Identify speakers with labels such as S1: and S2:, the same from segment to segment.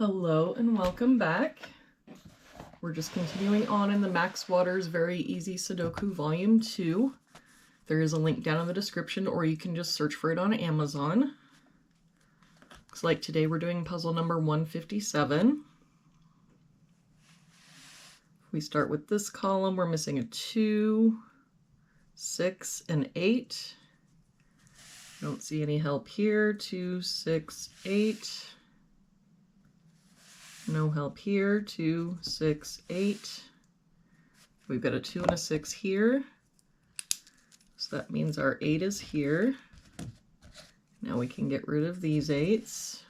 S1: Hello and welcome back. We're just continuing on in the Max Waters Very Easy Sudoku Volume 2. There is a link down in the description, or you can just search for it on Amazon. Looks like today we're doing puzzle number 157. We start with this column. We're missing a 2, 6, and 8. Don't see any help here. 2, 6, 8. No help here. 2, 6, 8. We've got a 2 and a 6 here. So that means our 8 is here. Now we can get rid of these 8s.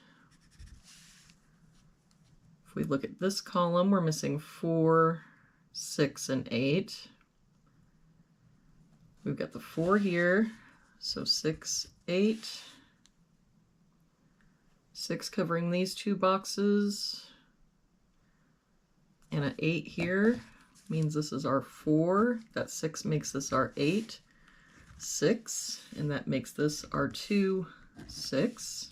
S1: If we look at this column, we're missing 4, 6, and 8. We've got the 4 here. So 6, 8. 6 covering these two boxes. And an 8 here means this is our 4. That 6 makes this our 8. 6, and that makes this our 2, 6.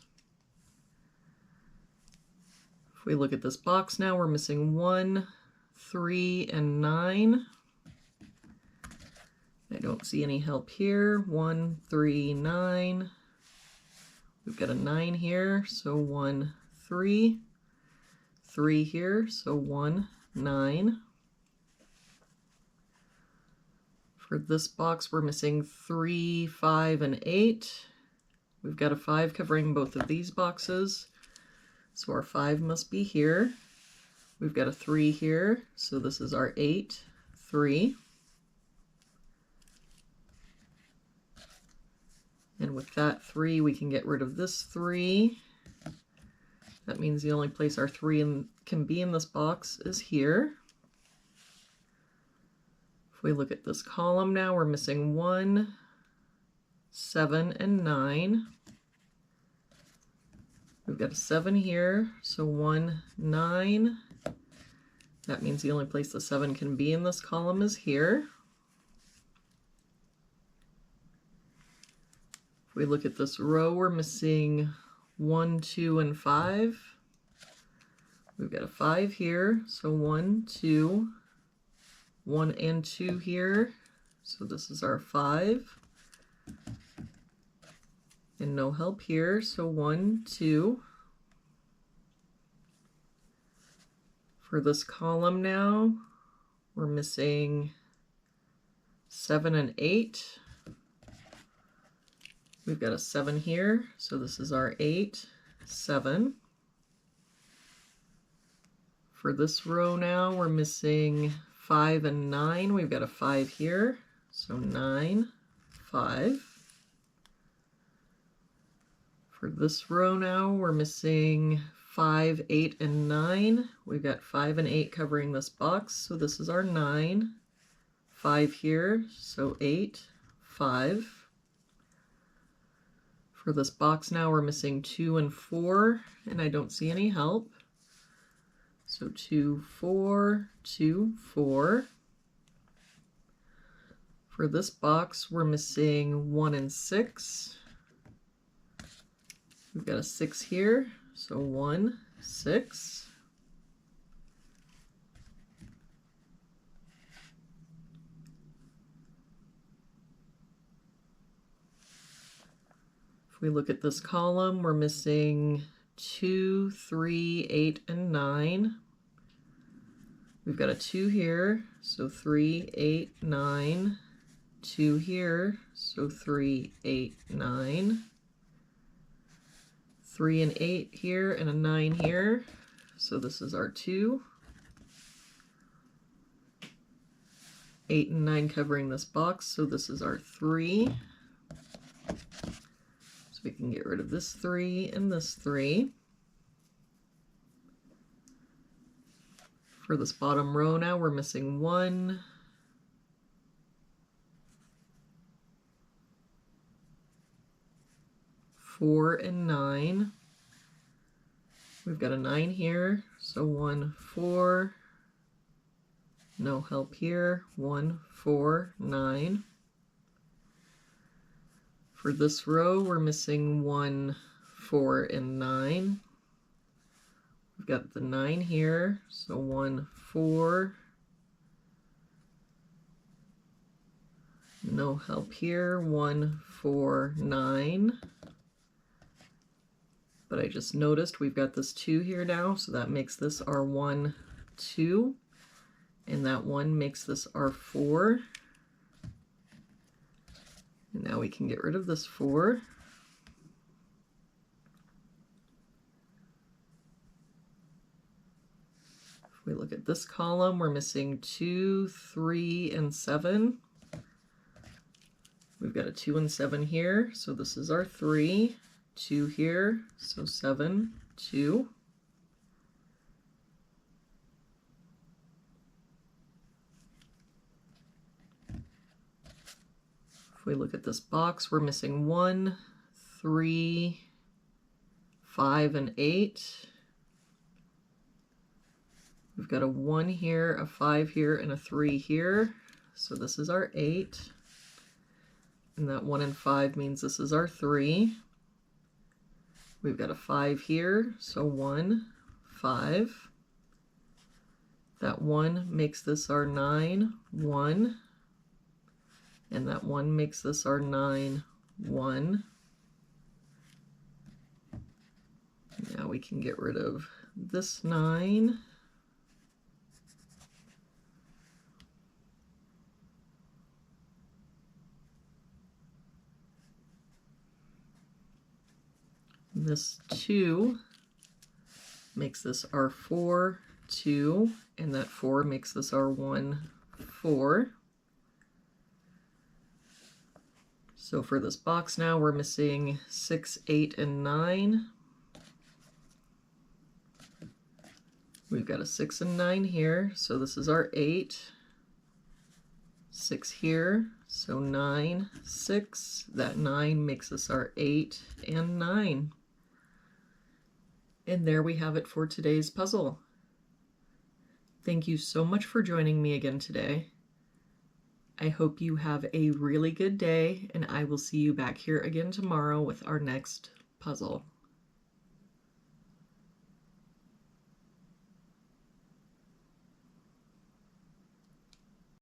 S1: If we look at this box now, we're missing 1, 3, and 9. I don't see any help here. 1, 3, 9. We've got a 9 here, so 1, 3. 3 here, so 1, 9. For this box, we're missing 3, 5, and 8. We've got a 5 covering both of these boxes, so our 5 must be here. We've got a 3 here, so this is our 8, 3. And with that 3, we can get rid of this 3. That means the only place our 3 can be in this box is here. If we look at this column now, we're missing 1, 7, and 9. We've got a 7 here, so 1, 9. That means the only place the 7 can be in this column is here. If we look at this row, we're missing 1, 2, and 5. We've got a 5 here, so 1, 2, 1 and 2 here, so this is our 5. And no help here, so 1, 2. For this column now, we're missing 7 and 8. We've got a 7 here, so this is our 8, 7. For this row now, we're missing 5 and 9. We've got a 5 here, so 9, 5. For this row now, we're missing 5, 8, and 9. We've got 5 and 8 covering this box, so this is our 9. 5 here, so 8, 5. For this box now, we're missing 2 and 4, and I don't see any help. So 2, 4, 2, 4. For this box, we're missing 1 and 6. We've got a 6 here, so 1, 6. If we look at this column, we're missing 2, 3, 8, and 9. We've got a 2 here, so 3, 8, 9. 2 here, so 3, 8, 9. 3 and 8 here, and a 9 here, so this is our 2. 8 and 9 covering this box, so this is our 3. So we can get rid of this 3 and this 3. For this bottom row now, we're missing 1, 4, and 9. We've got a 9 here, so 1, 4. No help here. 1, 4, 9. For this row, we're missing 1, 4, and 9. We've got the 9 here, so 1, 4. No help here, 1, 4, 9. But I just noticed we've got this 2 here now, so that makes this our 1, 2. And that 1 makes this our 4. And now we can get rid of this 4. If we look at this column, we're missing 2, 3, and 7. We've got a 2 and 7 here, so this is our 3. 2 here, so 7, 2. If we look at this box, we're missing 1, 3, 5, and 8. We've got a 1 here, a 5 here, and a 3 here, so this is our 8. And that 1 and 5 means this is our 3. We've got a 5 here, so 1, 5. That 1 makes this our 9, 1. And that 1 makes this our 9, 1. Now we can get rid of this 9. This 2 makes this our 4, 2, and that 4 makes this our 1, 4. So for this box now, we're missing 6, 8, and 9. We've got a 6 and 9 here, so this is our 8. 6 here, so 9, 6. That 9 makes us our 8 and 9. And there we have it for today's puzzle. Thank you so much for joining me again today. I hope you have a really good day, and I will see you back here again tomorrow with our next puzzle.